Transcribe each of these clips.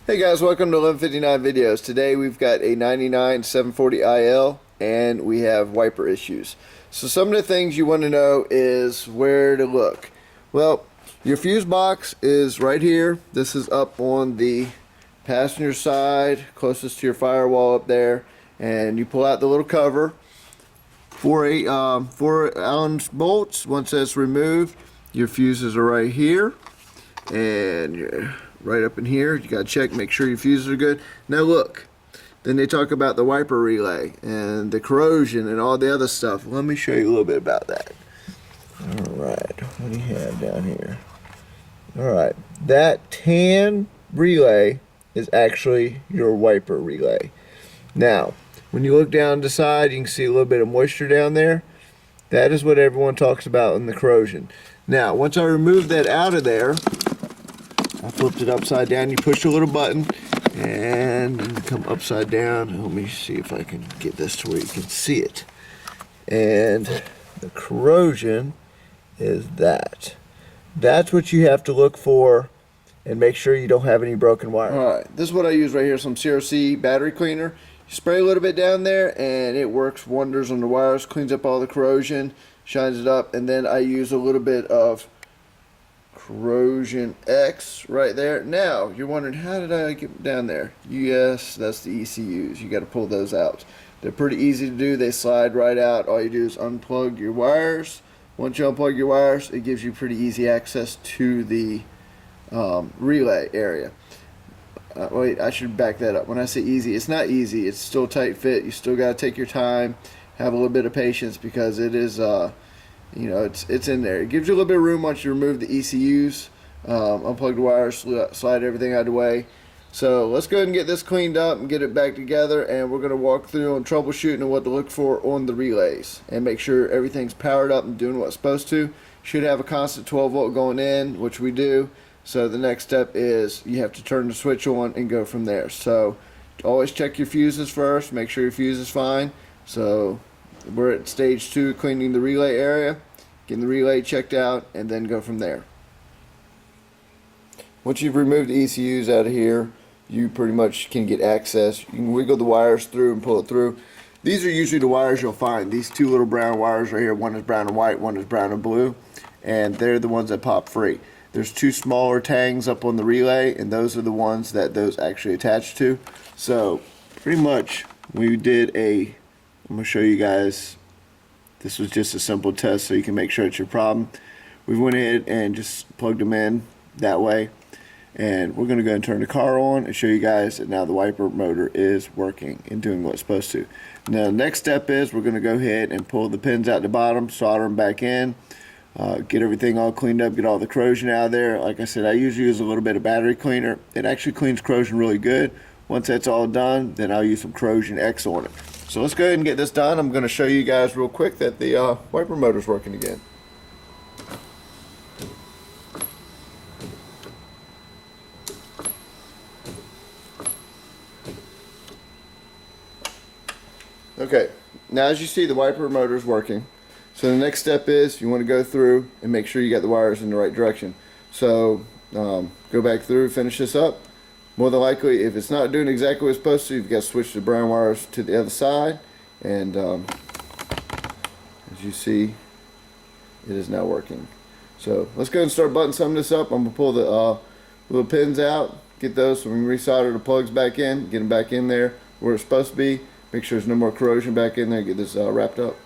Hey guys, welcome to 1159 Videos. Today we've got a 99 740IL and we have wiper issues. So some of the things you want to know is where to look. Well, your fuse box is right here. This is up on the passenger side, closest to your firewall up there. And you pull out the little cover. 4 Allen bolts. Once that's removed, your fuses are right here. And you're right up in here. You gotta check, make sure your fuses are good. Now look, then they talk about the wiper relay and the corrosion and all the other stuff. Let me show you a little bit about that. Alright, what do you have down here? Alright, that tan relay is actually your wiper relay. Now, when you look down the side, you can see a little bit of moisture down there. That is what everyone talks about in the corrosion. Now, once I remove that out of there, I flipped it upside down. You push a little button and you come upside down. Let me see if I can get this to where you can see it. And the corrosion is that. That's what you have to look for and make sure you don't have any broken wire. Alright, this is what I use right here, some CRC battery cleaner. You spray a little bit down there and it works wonders on the wires, cleans up all the corrosion, shines it up, and then I use a little bit of Corrosion X right there. Now you're wondering, how did I get down there? Yes, that's the ECUs. You got to pull those out. They're pretty easy to do. They slide right out. All you do is unplug your wires. Once you unplug your wires, it gives you pretty easy access to the relay area. Wait, I should back that up. When I say easy, it's not easy. It's still tight fit. You still got to take your time, have a little bit of patience, because it is you know, it's in there. It gives you a little bit of room once you remove the ECUs, unplug the wires, slide everything out of the way. So let's go ahead and get this cleaned up and get it back together, and we're going to walk through on troubleshooting and what to look for on the relays and make sure everything's powered up and doing what it's supposed to. Should have a constant 12 volt going in, which we do. So the next step is you have to turn the switch on and go from there. So always check your fuses first, make sure your fuse is fine. So we're at stage 2, cleaning the relay area, getting the relay checked out, and then go from there. Once you've removed the ECUs out of here, you pretty much can get access. You can wiggle the wires through and pull it through. These are usually the wires you'll find. These two little brown wires right here, one is brown and white, one is brown and blue, and they're the ones that pop free. There's two smaller tangs up on the relay, and those are the ones that those actually attach to. So pretty much we did I'm going to show you guys, this was just a simple test so you can make sure it's your problem. We went ahead and just plugged them in that way, and we're going to go and turn the car on and show you guys that now the wiper motor is working and doing what it's supposed to. Now the next step is we're going to go ahead and pull the pins out the bottom, solder them back in, get everything all cleaned up, get all the corrosion out of there. Like I said, I usually use a little bit of battery cleaner. It actually cleans corrosion really good. Once that's all done, then I'll use some Corrosion X on it. So let's go ahead and get this done. I'm going to show you guys real quick that the wiper motor's working again. Okay, now as you see, the wiper motor is working. So the next step is you want to go through and make sure you got the wires in the right direction. So go back through, finish this up. More than likely, if it's not doing exactly what it's supposed to, you've got to switch the brown wires to the other side. And as you see, it is now working. So let's go ahead and start buttoning some of this up. I'm going to pull the little pins out, get those so we can resolder the plugs back in, get them back in there where it's supposed to be. Make sure there's no more corrosion back in there, get this wrapped up.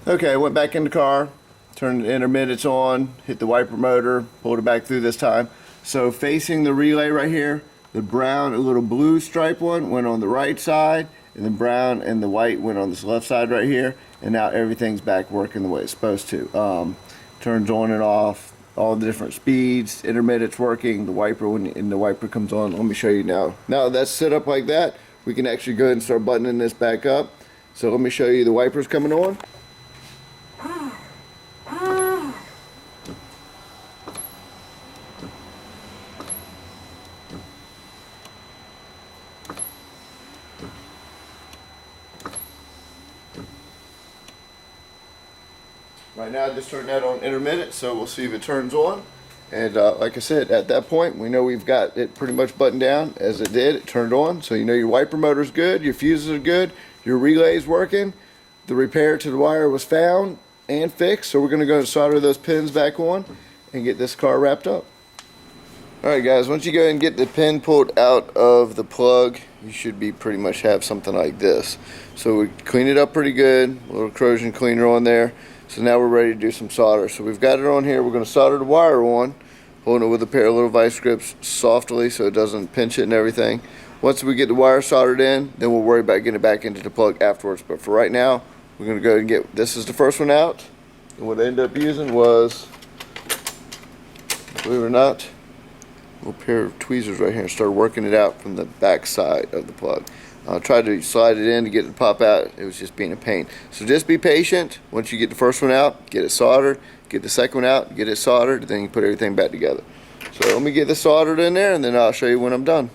Okay, I went back in the car, turned the intermittents on, hit the wiper motor, pulled it back through this time. So facing the relay right here, the brown and little blue stripe one went on the right side, and the brown and the white went on this left side right here, and now everything's back working the way it's supposed to. Turns on and off, all the different speeds, intermittents working, the wiper, when the wiper comes on. Let me show you now. Now that that's set up like that, we can actually go ahead and start buttoning this back up. So let me show you the wipers coming on. Right now I just turned that on intermittent, so we'll see if it turns on. And like I said, at that point, we know we've got it pretty much buttoned down. As it did, it turned on. So you know your wiper motor's good, your fuses are good, your relay's working. The repair to the wire was found and fixed. So we're going to go and solder those pins back on and get this car wrapped up. Alright guys, once you go ahead and get the pin pulled out of the plug, you should be pretty much have something like this. So we clean it up pretty good, a little corrosion cleaner on there. So now we're ready to do some solder. So we've got it on here, we're going to solder the wire on, holding it with a pair of little vice grips softly so it doesn't pinch it and everything. Once we get the wire soldered in, then we'll worry about getting it back into the plug afterwards. But for right now, we're going to go ahead and get, this is the first one out. And what I ended up using was, believe it or not, a little pair of tweezers right here and start working it out from the back side of the plug. I tried to slide it in to get it to pop out. It was just being a pain. So just be patient. Once you get the first one out, get it soldered. Get the second one out, get it soldered, then you put everything back together. So let me get this soldered in there and then I'll show you when I'm done.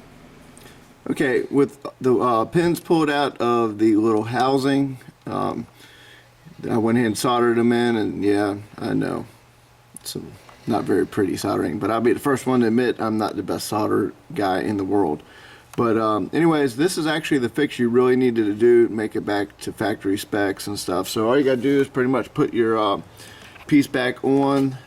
Okay, with the pins pulled out of the little housing, I went ahead and soldered them in, and yeah, I know. It's not very pretty soldering, but I'll be the first one to admit I'm not the best solder guy in the world. But anyways, this is actually the fix you really needed to do to make it back to factory specs and stuff. So all you gotta do is pretty much put your piece back on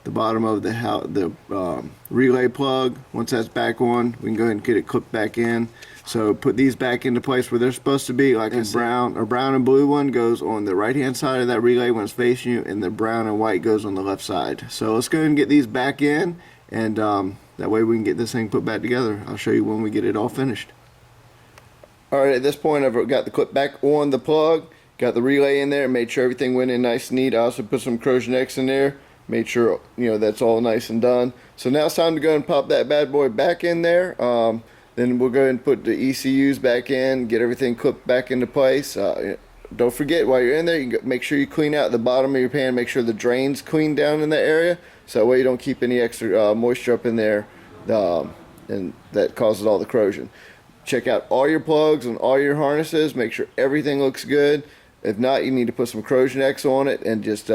the bottom of the relay plug. Once that's back on, we can go ahead and get it clipped back in. So put these back into place where they're supposed to be. Like a brown and blue one goes on the right hand side of that relay when it's facing you, and the brown and white goes on the left side. So let's go ahead and get these back in, and that way we can get this thing put back together. I'll show you when we get it all finished. Alright, at this point I've got the clip back on the plug, got the relay in there, made sure everything went in nice and neat. I also put some corrosion X in there, made sure that's all nice and done. So now it's time to go and pop that bad boy back in there. Then we'll go ahead and put the ECUs back in, get everything clipped back into place. Don't forget, while you're in there, you can make sure you clean out the bottom of your pan, make sure the drain's clean down in that area, so that way you don't keep any extra moisture up in there, and that causes all the corrosion. Check out all your plugs and all your harnesses, make sure everything looks good. If not, you need to put some corrosion X on it and just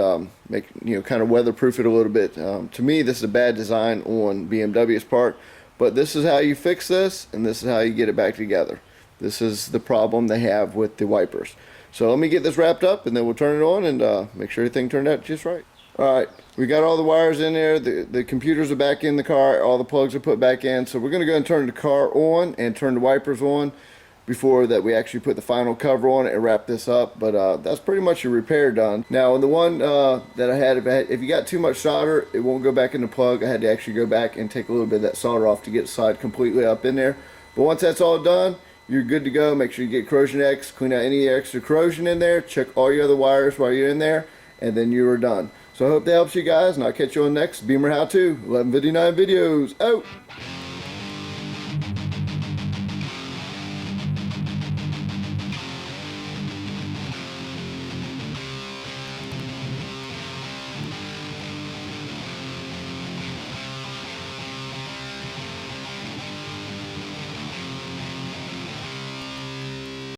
make kind of weatherproof it a little bit. To me, this is a bad design on BMW's part, but this is how you fix this, and this is how you get it back together. This is the problem they have with the wipers. So let me get this wrapped up, and then we'll turn it on and make sure everything turned out just right. Alright, we got all the wires in there, the computers are back in the car, all the plugs are put back in, so we're going to go and turn the car on and turn the wipers on before that we actually put the final cover on it and wrap this up. But that's pretty much your repair done. Now on the one that I had, if you got too much solder, it won't go back in the plug. I had to actually go back and take a little bit of that solder off to get the side completely up in there. But once that's all done, you're good to go. Make sure you get corrosion X, clean out any extra corrosion in there, check all your other wires while you're in there, and then you are done. So I hope that helps you guys, and I'll catch you on the next Beamer How To 1159 videos. Out!